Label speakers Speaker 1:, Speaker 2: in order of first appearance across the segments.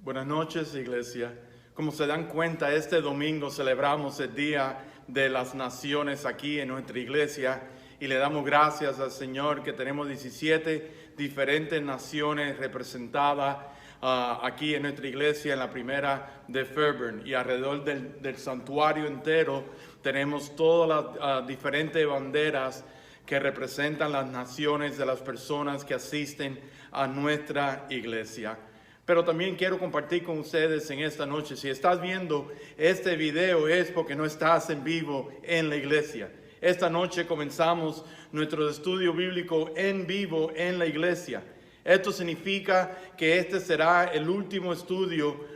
Speaker 1: Buenas noches, iglesia. Como se dan cuenta, este domingo celebramos el Día de las Naciones aquí en nuestra iglesia y le damos gracias al Señor que tenemos 17 diferentes naciones representadas aquí en nuestra iglesia, en la primera de Fairburn, y alrededor del santuario entero tenemos todas las diferentes banderas que representan las naciones de las personas que asisten a nuestra iglesia. Pero también quiero compartir con ustedes en esta noche, si estás viendo este video es porque no estás en vivo en la iglesia. Esta noche comenzamos nuestro estudio bíblico en vivo en la iglesia. Esto significa que este será el último estudio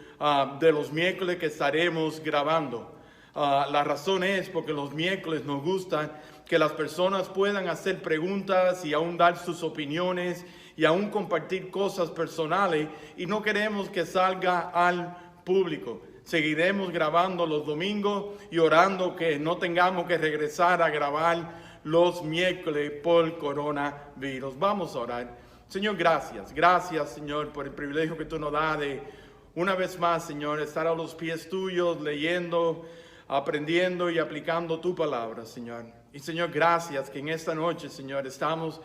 Speaker 1: de los miércoles que estaremos grabando. La razón es porque los miércoles nos gusta que las personas puedan hacer preguntas y aún dar sus opiniones y aún compartir cosas personales, y no queremos que salga al público. Seguiremos grabando los domingos y orando que no tengamos que regresar a grabar los miércoles por coronavirus. Vamos a orar. Señor, gracias. Gracias, Señor, por el privilegio que tú nos das de una vez más, Señor, estar a los pies tuyos, leyendo, aprendiendo y aplicando tu palabra, Señor. Y Señor, gracias que en esta noche, Señor, estamos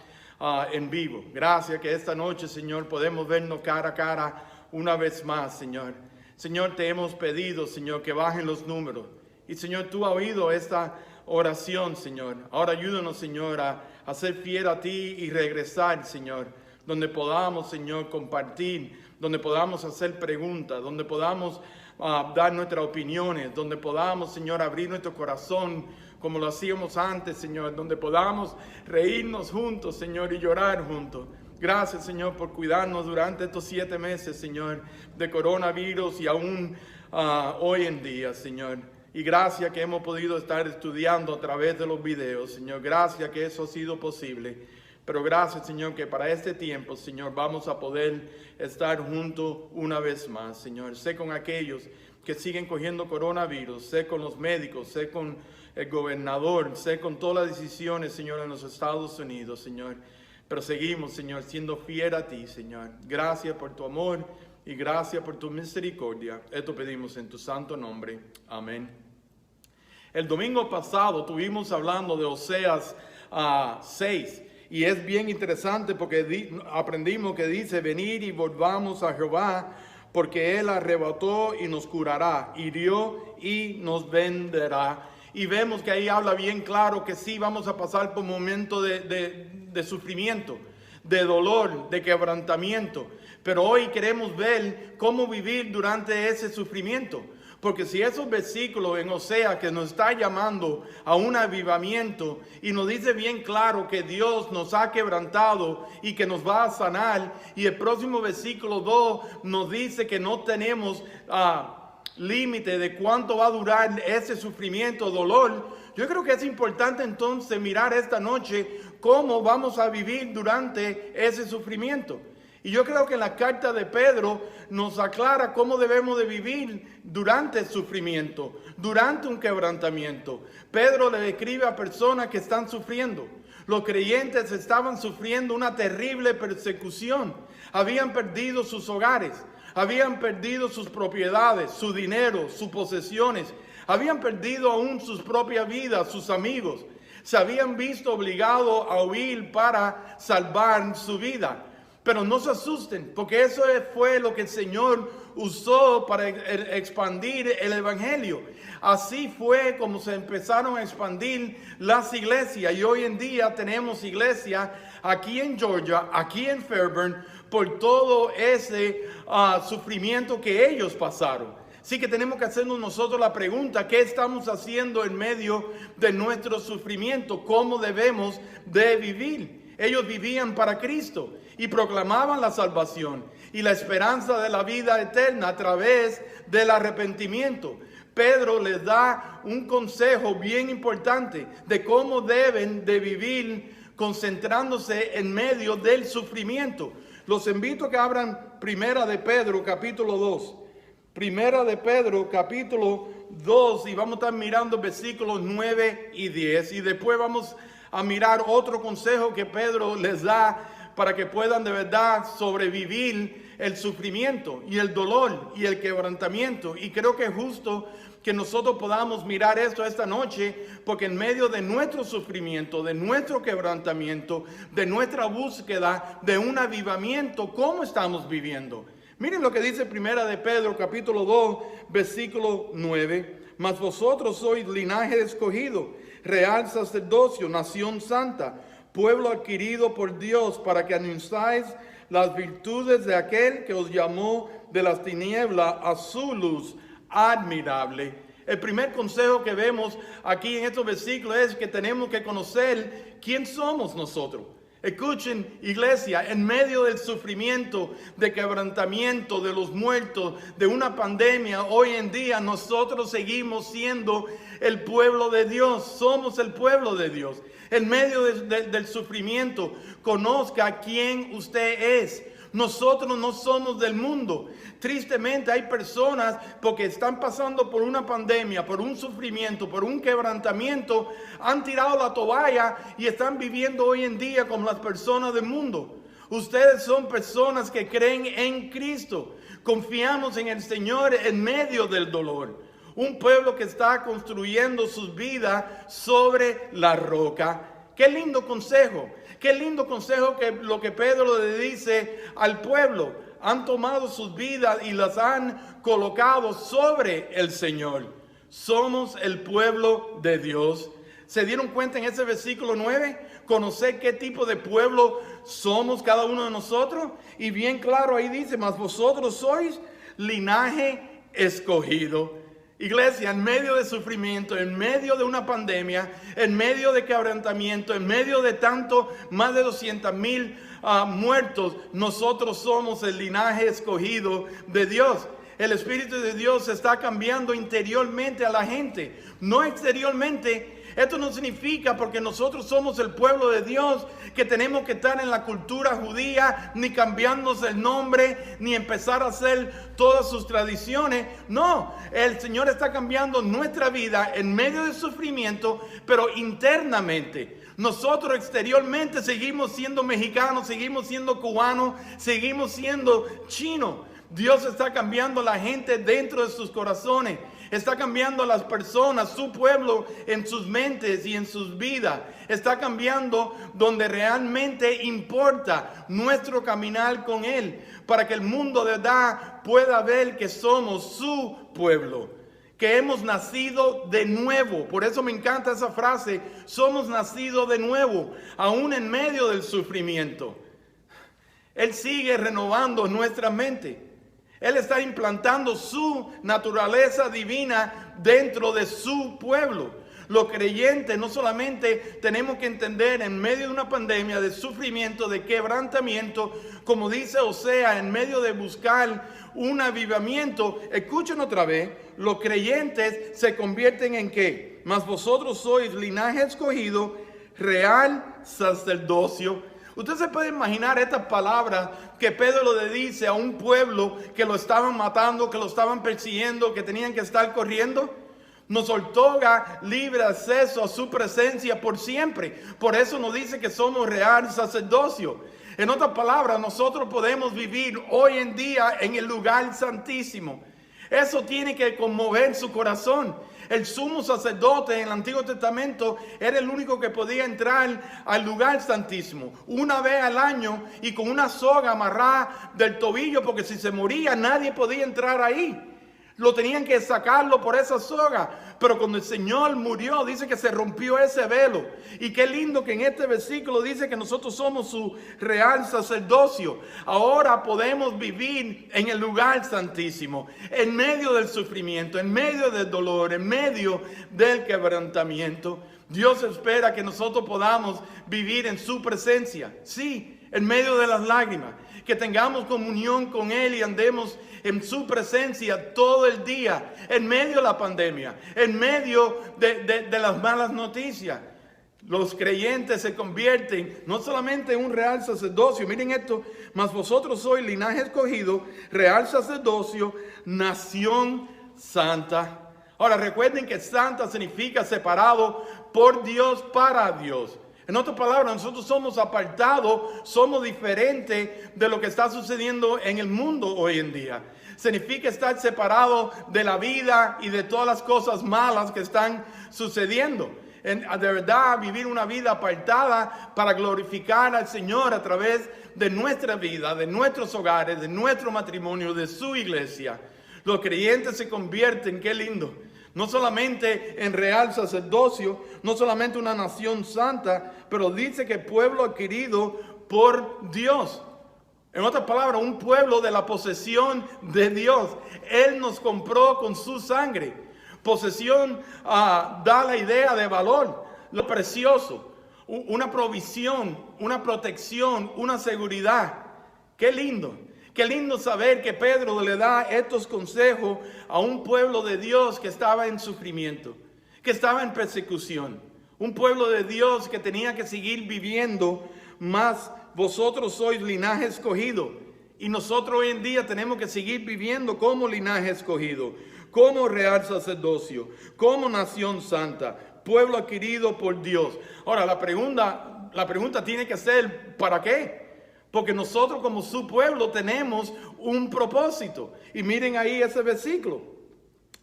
Speaker 1: en vivo. Gracias que esta noche, Señor, podemos vernos cara a cara una vez más, Señor. Señor, te hemos pedido, Señor, que bajen los números. Y Señor, tú has oído esta oración, Señor. Ahora ayúdanos, Señor, a ser fiel a ti y regresar, Señor, donde podamos, Señor, compartir, donde podamos hacer preguntas, donde podamos dar nuestras opiniones, donde podamos, Señor, abrir nuestro corazón como lo hacíamos antes, Señor, donde podamos reírnos juntos, Señor, y llorar juntos. Gracias, Señor, por cuidarnos durante estos 7 meses, Señor, de coronavirus y aún hoy en día, Señor. Y gracias que hemos podido estar estudiando a través de los videos, Señor. Gracias que eso ha sido posible. Pero gracias, Señor, que para este tiempo, Señor, vamos a poder estar juntos una vez más, Señor. Sé con aquellos que siguen cogiendo coronavirus, sé con los médicos, sé con el gobernador, sé con todas las decisiones, Señor, en los Estados Unidos, Señor. Pero seguimos, Señor, siendo fiel a ti, Señor. Gracias por tu amor y gracias por tu misericordia. Esto pedimos en tu santo nombre. Amén. El domingo pasado estuvimos hablando de Oseas 6. Y es bien interesante porque aprendimos que dice: venid y volvamos a Jehová, porque Él arrebató y nos curará, hirió y nos venderá. Y vemos que ahí habla bien claro que sí vamos a pasar por momentos de sufrimiento, de dolor, de quebrantamiento. Pero hoy queremos ver cómo vivir durante ese sufrimiento. Porque si esos versículos en Oseas que nos está llamando a un avivamiento y nos dice bien claro que Dios nos ha quebrantado y que nos va a sanar, y el próximo versículo 2 nos dice que no tenemos límite de cuánto va a durar ese sufrimiento, dolor, yo creo que es importante entonces mirar esta noche cómo vamos a vivir durante ese sufrimiento. Y yo creo que en la carta de Pedro nos aclara cómo debemos de vivir durante el sufrimiento, durante un quebrantamiento. Pedro le escribe a personas que están sufriendo. Los creyentes estaban sufriendo una terrible persecución. Habían perdido sus hogares, habían perdido sus propiedades, su dinero, sus posesiones. Habían perdido aún sus propias vidas, sus amigos. Se habían visto obligados a huir para salvar su vida. Pero no se asusten, porque eso fue lo que el Señor usó para expandir el Evangelio. Así fue como se empezaron a expandir las iglesias. Y hoy en día tenemos iglesias aquí en Georgia, aquí en Fairburn, por todo ese sufrimiento que ellos pasaron. Así que tenemos que hacernos nosotros la pregunta: ¿qué estamos haciendo en medio de nuestro sufrimiento? ¿Cómo debemos de vivir? Ellos vivían para Cristo y proclamaban la salvación y la esperanza de la vida eterna a través del arrepentimiento. Pedro les da un consejo bien importante de cómo deben de vivir concentrándose en medio del sufrimiento. Los invito a que abran Primera de Pedro, capítulo 2. Primera de Pedro, capítulo 2, y vamos a estar mirando versículos 9 y 10. Y después vamos a mirar otro consejo que Pedro les da para que puedan de verdad sobrevivir el sufrimiento y el dolor y el quebrantamiento. Y creo que es justo que nosotros podamos mirar esto esta noche, porque en medio de nuestro sufrimiento, de nuestro quebrantamiento, de nuestra búsqueda de un avivamiento, ¿cómo estamos viviendo? Miren lo que dice Primera de Pedro, capítulo 2, versículo 9. Mas vosotros sois linaje escogido, real sacerdocio, nación santa, pueblo adquirido por Dios, para que anunciáis las virtudes de aquel que os llamó de las tinieblas a su luz admirable. El primer consejo que vemos aquí en estos versículos es que tenemos que conocer quién somos nosotros. Escuchen, iglesia, en medio del sufrimiento, de quebrantamiento, de los muertos, de una pandemia, hoy en día nosotros seguimos siendo el pueblo de Dios. Somos el pueblo de Dios. En medio del sufrimiento, conozca quién usted es. Nosotros no somos del mundo. Tristemente hay personas, porque están pasando por una pandemia, por un sufrimiento, por un quebrantamiento, han tirado la toalla y están viviendo hoy en día como las personas del mundo. Ustedes son personas que creen en Cristo. Confiamos en el Señor en medio del dolor. Un pueblo que está construyendo sus vidas sobre la roca. Qué lindo consejo. Qué lindo consejo que lo que Pedro le dice al pueblo. Han tomado sus vidas y las han colocado sobre el Señor. Somos el pueblo de Dios. ¿Se dieron cuenta en ese versículo 9? Conocer qué tipo de pueblo somos cada uno de nosotros. Y bien claro ahí dice, mas vosotros sois linaje escogido. Iglesia, en medio de sufrimiento, en medio de una pandemia, en medio de quebrantamiento, en medio de tanto, más de 200,000 muertos, nosotros somos el linaje escogido de Dios. El Espíritu de Dios está cambiando interiormente a la gente, no exteriormente. Esto no significa, porque nosotros somos el pueblo de Dios, que tenemos que estar en la cultura judía, ni cambiarnos el nombre, ni empezar a hacer todas sus tradiciones. No, el Señor está cambiando nuestra vida en medio del sufrimiento, pero internamente. Nosotros exteriormente seguimos siendo mexicanos, seguimos siendo cubanos, seguimos siendo chinos. Dios está cambiando a la gente dentro de sus corazones. Está cambiando a las personas, su pueblo, en sus mentes y en sus vidas. Está cambiando donde realmente importa nuestro caminar con Él, para que el mundo de verdad pueda ver que somos su pueblo, que hemos nacido de nuevo. Por eso me encanta esa frase, somos nacidos de nuevo, aún en medio del sufrimiento. Él sigue renovando nuestra mente. Él está implantando su naturaleza divina dentro de su pueblo. Los creyentes no solamente tenemos que entender en medio de una pandemia de sufrimiento, de quebrantamiento, como dice Osea, en medio de buscar un avivamiento. Escuchen otra vez, los creyentes se convierten en ¿qué? Mas vosotros sois linaje escogido, real sacerdocio. Usted se puede imaginar estas palabras que Pedro le dice a un pueblo que lo estaban matando, que lo estaban persiguiendo, que tenían que estar corriendo. Nos otorga libre acceso a su presencia por siempre. Por eso nos dice que somos real sacerdocio. En otras palabras, nosotros podemos vivir hoy en día en el lugar santísimo. Eso tiene que conmover su corazón. El sumo sacerdote en el Antiguo Testamento era el único que podía entrar al lugar santísimo una vez al año y con una soga amarrada del tobillo, porque si se moría nadie podía entrar ahí. Lo tenían que sacarlo por esa soga. Pero cuando el Señor murió, dice que se rompió ese velo. Y qué lindo que en este versículo dice que nosotros somos su real sacerdocio. Ahora podemos vivir en el lugar santísimo, en medio del sufrimiento, en medio del dolor, en medio del quebrantamiento. Dios espera que nosotros podamos vivir en su presencia. Sí, en medio de las lágrimas. Que tengamos comunión con Él y andemos en su presencia todo el día, en medio de la pandemia, en medio de las malas noticias. Los creyentes se convierten no solamente en un real sacerdocio, miren esto, mas vosotros sois linaje escogido, real sacerdocio, nación santa. Ahora recuerden que santa significa separado por Dios para Dios. En otras palabras, nosotros somos apartados, somos diferentes de lo que está sucediendo en el mundo hoy en día. Significa estar separado de la vida y de todas las cosas malas que están sucediendo. De verdad, vivir una vida apartada para glorificar al Señor a través de nuestra vida, de nuestros hogares, de nuestro matrimonio, de su iglesia. Los creyentes se convierten, qué lindo, no solamente en real sacerdocio, no solamente una nación santa, pero dice que pueblo adquirido por Dios. En otras palabras, un pueblo de la posesión de Dios. Él nos compró con su sangre. Posesión da la idea de valor, lo precioso, una provisión, una protección, una seguridad. Qué lindo. Qué lindo saber que Pedro le da estos consejos a un pueblo de Dios que estaba en sufrimiento, que estaba en persecución. Un pueblo de Dios que tenía que seguir viviendo, más vosotros sois linaje escogido. Y nosotros hoy en día tenemos que seguir viviendo como linaje escogido, como real sacerdocio, como nación santa, pueblo adquirido por Dios. Ahora, la pregunta tiene que ser, ¿para qué? Porque nosotros como su pueblo tenemos un propósito. Y miren ahí ese versículo.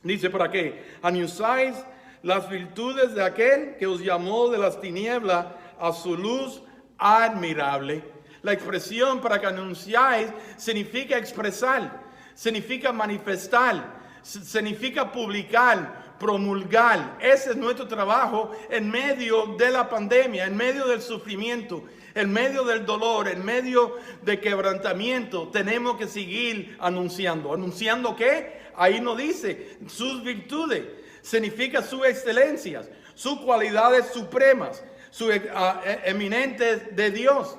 Speaker 1: Dice, ¿para qué? Anunciáis las virtudes de aquel que os llamó de las tinieblas a su luz admirable. La expresión para que anunciáis significa expresar, significa manifestar, significa publicar, promulgar. Ese es nuestro trabajo en medio de la pandemia, en medio del sufrimiento, en medio del dolor, en medio de quebrantamiento. Tenemos que seguir anunciando. ¿Anunciando qué? Ahí nos dice sus virtudes. Significa sus excelencias, sus cualidades supremas, sus eminentes de Dios.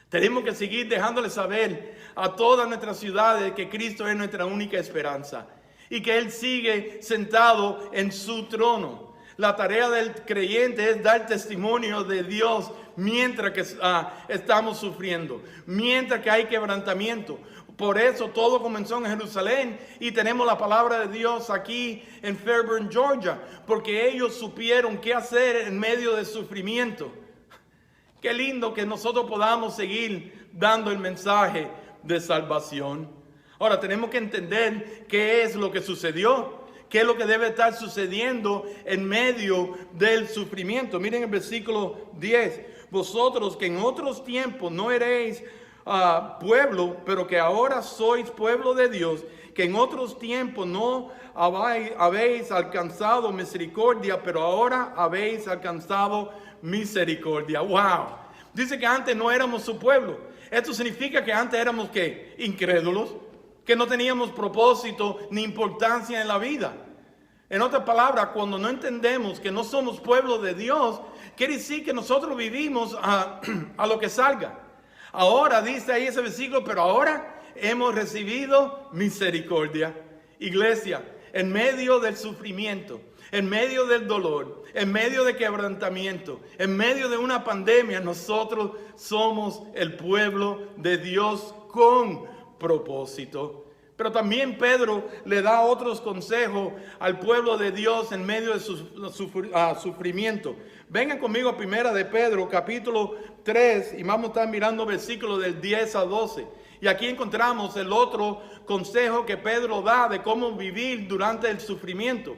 Speaker 1: Tenemos que seguir dejándole saber a todas nuestras ciudades que Cristo es nuestra única esperanza y que Él sigue sentado en su trono. La tarea del creyente es dar testimonio de Dios mientras que estamos sufriendo, mientras que hay quebrantamiento. Por eso todo comenzó en Jerusalén y tenemos la palabra de Dios aquí en Fairburn, Georgia, porque ellos supieron qué hacer en medio del sufrimiento. Qué lindo que nosotros podamos seguir dando el mensaje de salvación. Ahora tenemos que entender qué es lo que sucedió, qué es lo que debe estar sucediendo en medio del sufrimiento. Miren el versículo 10. Vosotros que en otros tiempos no eréis pueblo, pero que ahora sois pueblo de Dios, que en otros tiempos no habéis alcanzado misericordia, pero ahora habéis alcanzado misericordia. ¡Wow! Dice que antes no éramos su pueblo. Esto significa que antes éramos ¿qué? Incrédulos, que no teníamos propósito ni importancia en la vida. En otras palabras, cuando no entendemos que no somos pueblo de Dios, quiere decir que nosotros vivimos a lo que salga. Ahora dice ahí ese versículo, pero ahora hemos recibido misericordia. Iglesia, en medio del sufrimiento, en medio del dolor, en medio de quebrantamiento, en medio de una pandemia, nosotros somos el pueblo de Dios con propósito. Pero también Pedro le da otros consejos al pueblo de Dios en medio de su sufrimiento. Vengan conmigo a Primera de Pedro, capítulo 3, y vamos a estar mirando versículos del 10 a 12. Y aquí encontramos el otro consejo que Pedro da de cómo vivir durante el sufrimiento.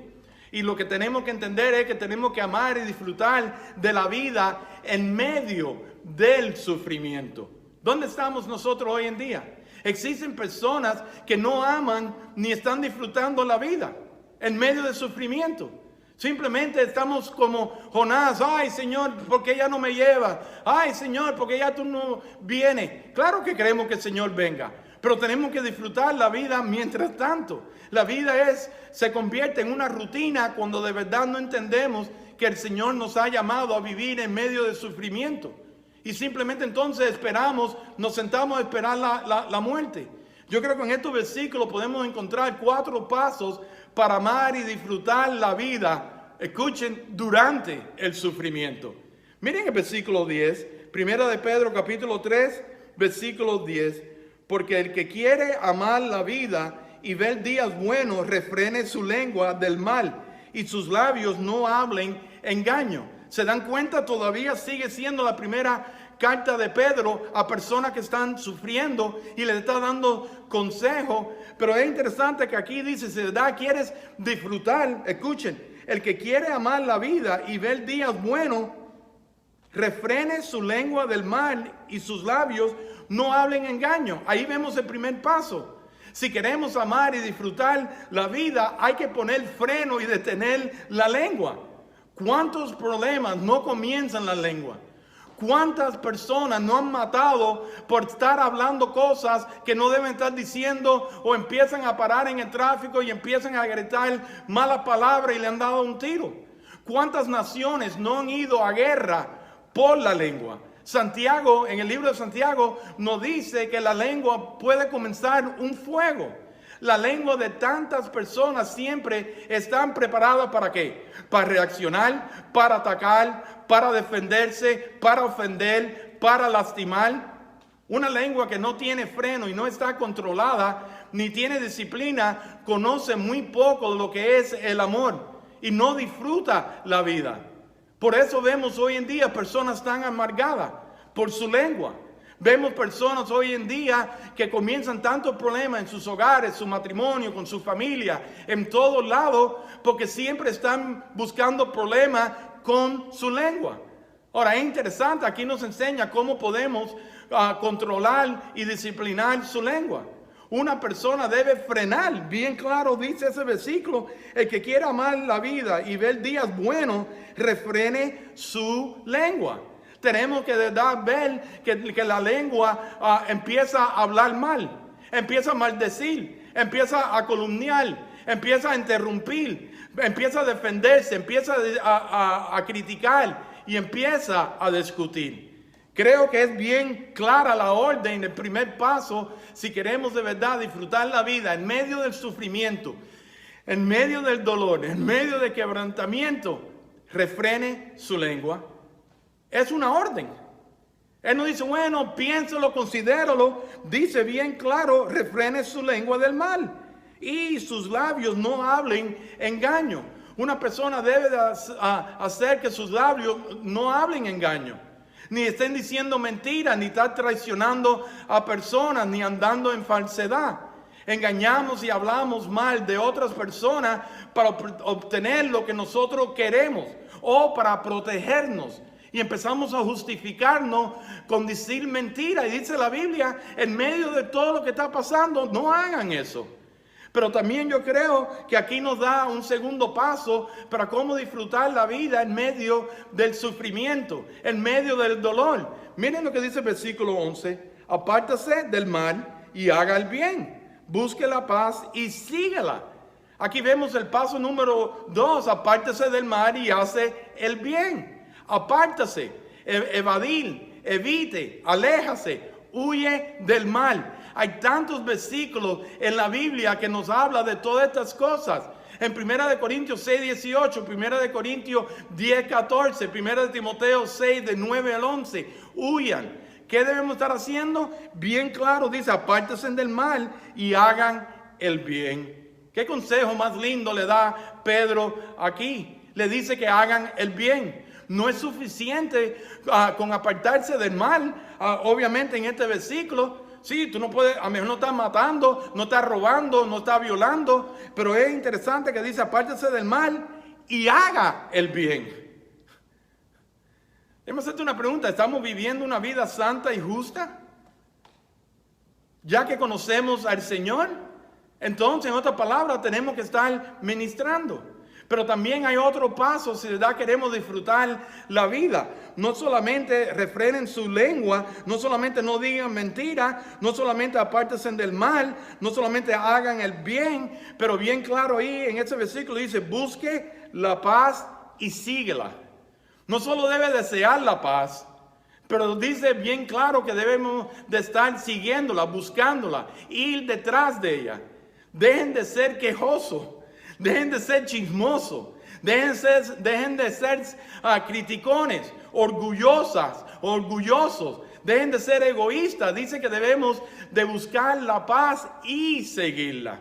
Speaker 1: Y lo que tenemos que entender es que tenemos que amar y disfrutar de la vida en medio del sufrimiento. ¿Dónde estamos nosotros hoy en día? Existen personas que no aman ni están disfrutando la vida en medio del sufrimiento. Simplemente estamos como Jonás. Ay, Señor, ¿por qué ya no me lleva? Ay, Señor, ¿por qué ya tú no vienes? Claro que queremos que el Señor venga, pero tenemos que disfrutar la vida mientras tanto. La vida se convierte en una rutina cuando de verdad no entendemos que el Señor nos ha llamado a vivir en medio del sufrimiento. Y simplemente entonces esperamos, nos sentamos a esperar la muerte. Yo creo que en estos versículos podemos encontrar 4 pasos para amar y disfrutar la vida. Escuchen, durante el sufrimiento. Miren el versículo 10, Primera de Pedro capítulo 3, versículo 10. Porque el que quiere amar la vida y ver días buenos, refrene su lengua del mal y sus labios no hablen engaño. ¿Se dan cuenta? Todavía sigue siendo la primera carta de Pedro a personas que están sufriendo y le está dando consejo. Pero es interesante que aquí dice, si de verdad quieres disfrutar, escuchen, el que quiere amar la vida y ver días buenos, refrene su lengua del mal y sus labios no hablen engaño. Ahí vemos el primer paso. Si queremos amar y disfrutar la vida, hay que poner freno y detener la lengua. ¿Cuántos problemas no comienzan la lengua? ¿Cuántas personas no han matado por estar hablando cosas que no deben estar diciendo, o empiezan a parar en el tráfico y empiezan a gritar malas palabras y le han dado un tiro? ¿Cuántas naciones no han ido a guerra por la lengua? Santiago, en el libro de Santiago, nos dice que la lengua puede comenzar un fuego. La lengua de tantas personas siempre están preparadas ¿para qué? Para reaccionar, para atacar, para defenderse, para ofender, para lastimar. Una lengua que no tiene freno y no está controlada, ni tiene disciplina, conoce muy poco de lo que es el amor y no disfruta la vida. Por eso vemos hoy en día personas tan amargadas por su lengua. Vemos personas hoy en día que comienzan tantos problemas en sus hogares, su matrimonio, con su familia, en todos lados, porque siempre están buscando problemas con su lengua. Ahora, es interesante, aquí nos enseña cómo podemos controlar y disciplinar su lengua. Una persona debe frenar, bien claro dice ese versículo, el que quiera amar la vida y ver días buenos, refrene su lengua. Tenemos que de verdad ver que la lengua empieza a hablar mal, empieza a maldecir, empieza a calumniar, empieza a interrumpir, empieza a defenderse, empieza a criticar y empieza a discutir. Creo que es bien clara la orden, el primer paso, si queremos de verdad disfrutar la vida en medio del sufrimiento, en medio del dolor, en medio del quebrantamiento, refrene su lengua. Es una orden. Él no dice, bueno, piénsalo, considéralo. Dice bien claro, refrene su lengua del mal y sus labios no hablen engaño. Una persona debe hacer que sus labios no hablen engaño, ni estén diciendo mentiras, ni estar traicionando a personas, ni andando en falsedad. Engañamos y hablamos mal de otras personas para obtener lo que nosotros queremos o para protegernos. Y empezamos a justificarnos con decir mentiras. Y dice la Biblia, en medio de todo lo que está pasando, no hagan eso. Pero también yo creo que aquí nos da un segundo paso para cómo disfrutar la vida en medio del sufrimiento, en medio del dolor. Miren lo que dice el versículo 11. Apártase del mal y haga el bien. Busque la paz y síguela. Aquí vemos el paso número 2. Apártase del mal y hace el bien. Apártase, evadir, evite, aléjase, huye del mal. Hay tantos versículos en la Biblia que nos habla de todas estas cosas. En 1 Corintios 6, 18, 1 Corintios 10, 14, 1 Timoteo 6, de 9 al 11. Huyan. ¿Qué debemos estar haciendo? Bien claro, dice, apártense del mal y hagan el bien. ¿Qué consejo más lindo le da Pedro aquí? Le dice que hagan el bien. No es suficiente con apartarse del mal. Obviamente en este versículo, sí, tú no puedes, a lo mejor no estás matando, no estás robando, no estás violando, pero es interesante que dice apártese del mal y haga el bien. Déjame hacerte una pregunta, ¿estamos viviendo una vida santa y justa? Ya que conocemos al Señor, entonces en otras palabras tenemos que estar ministrando. Pero también hay otro paso si de verdad queremos disfrutar la vida. No solamente refrenen su lengua, no solamente no digan mentiras, no solamente apártense del mal, no solamente hagan el bien, pero bien claro ahí en ese versículo dice, busque la paz y síguela. No solo debe desear la paz, pero dice bien claro que debemos de estar siguiéndola, buscándola, ir detrás de ella. Dejen de ser quejosos. Dejen de ser chismosos, dejen de ser criticones, orgullosos, dejen de ser egoístas. Dice que debemos de buscar la paz y seguirla.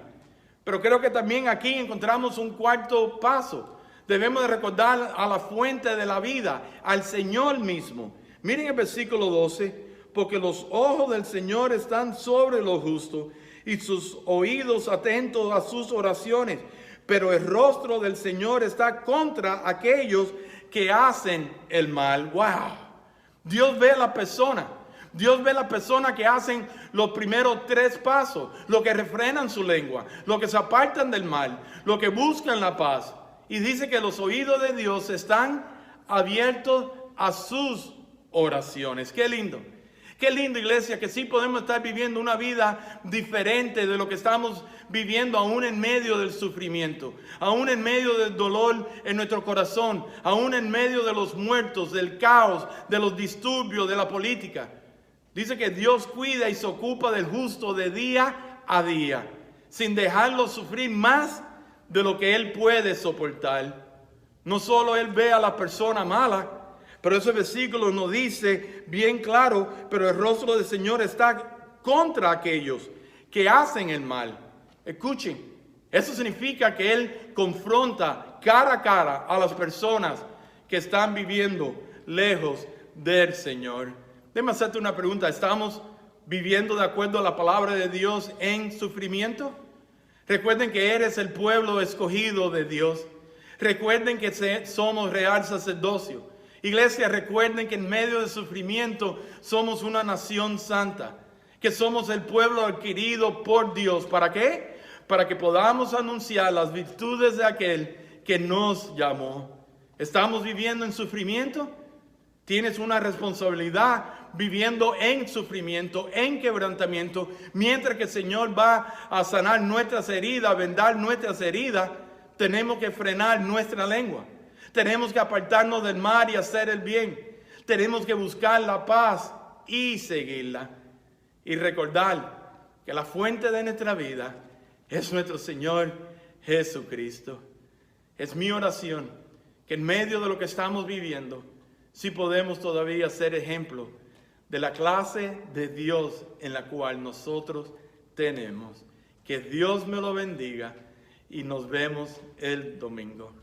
Speaker 1: Pero creo que también aquí encontramos un cuarto paso. Debemos de recordar a la fuente de la vida, al Señor mismo. Miren el versículo 12, porque los ojos del Señor están sobre los justos y sus oídos atentos a sus oraciones, pero el rostro del Señor está contra aquellos que hacen el mal. ¡Wow! Dios ve a la persona. Dios ve a la persona que hacen los primeros 3 pasos, los que refrenan su lengua, los que se apartan del mal, los que buscan la paz. Y dice que los oídos de Dios están abiertos a sus oraciones. ¡Qué lindo! Qué lindo, iglesia, que sí podemos estar viviendo una vida diferente de lo que estamos viviendo aún en medio del sufrimiento, aún en medio del dolor en nuestro corazón, aún en medio de los muertos, del caos, de los disturbios, de la política. Dice que Dios cuida y se ocupa del justo de día a día, sin dejarlo sufrir más de lo que él puede soportar. No solo él ve a la persona mala, pero ese versículo nos dice bien claro, pero el rostro del Señor está contra aquellos que hacen el mal. Escuchen, eso significa que Él confronta cara a cara a las personas que están viviendo lejos del Señor. Déjame hacerte una pregunta, ¿estamos viviendo de acuerdo a la palabra de Dios en sufrimiento? Recuerden que eres el pueblo escogido de Dios. Recuerden que somos real sacerdocio. Iglesia, recuerden que en medio del sufrimiento somos una nación santa, que somos el pueblo adquirido por Dios. ¿Para qué? Para que podamos anunciar las virtudes de aquel que nos llamó. ¿Estamos viviendo en sufrimiento? Tienes una responsabilidad viviendo en sufrimiento, en quebrantamiento, mientras que el Señor va a sanar nuestras heridas, a vendar nuestras heridas. Tenemos que frenar nuestra lengua. Tenemos que apartarnos del mal y hacer el bien. Tenemos que buscar la paz y seguirla. Y recordar que la fuente de nuestra vida es nuestro Señor Jesucristo. Es mi oración que en medio de lo que estamos viviendo, sí podemos todavía ser ejemplo de la clase de Dios en la cual nosotros tenemos. Que Dios me lo bendiga y nos vemos el domingo.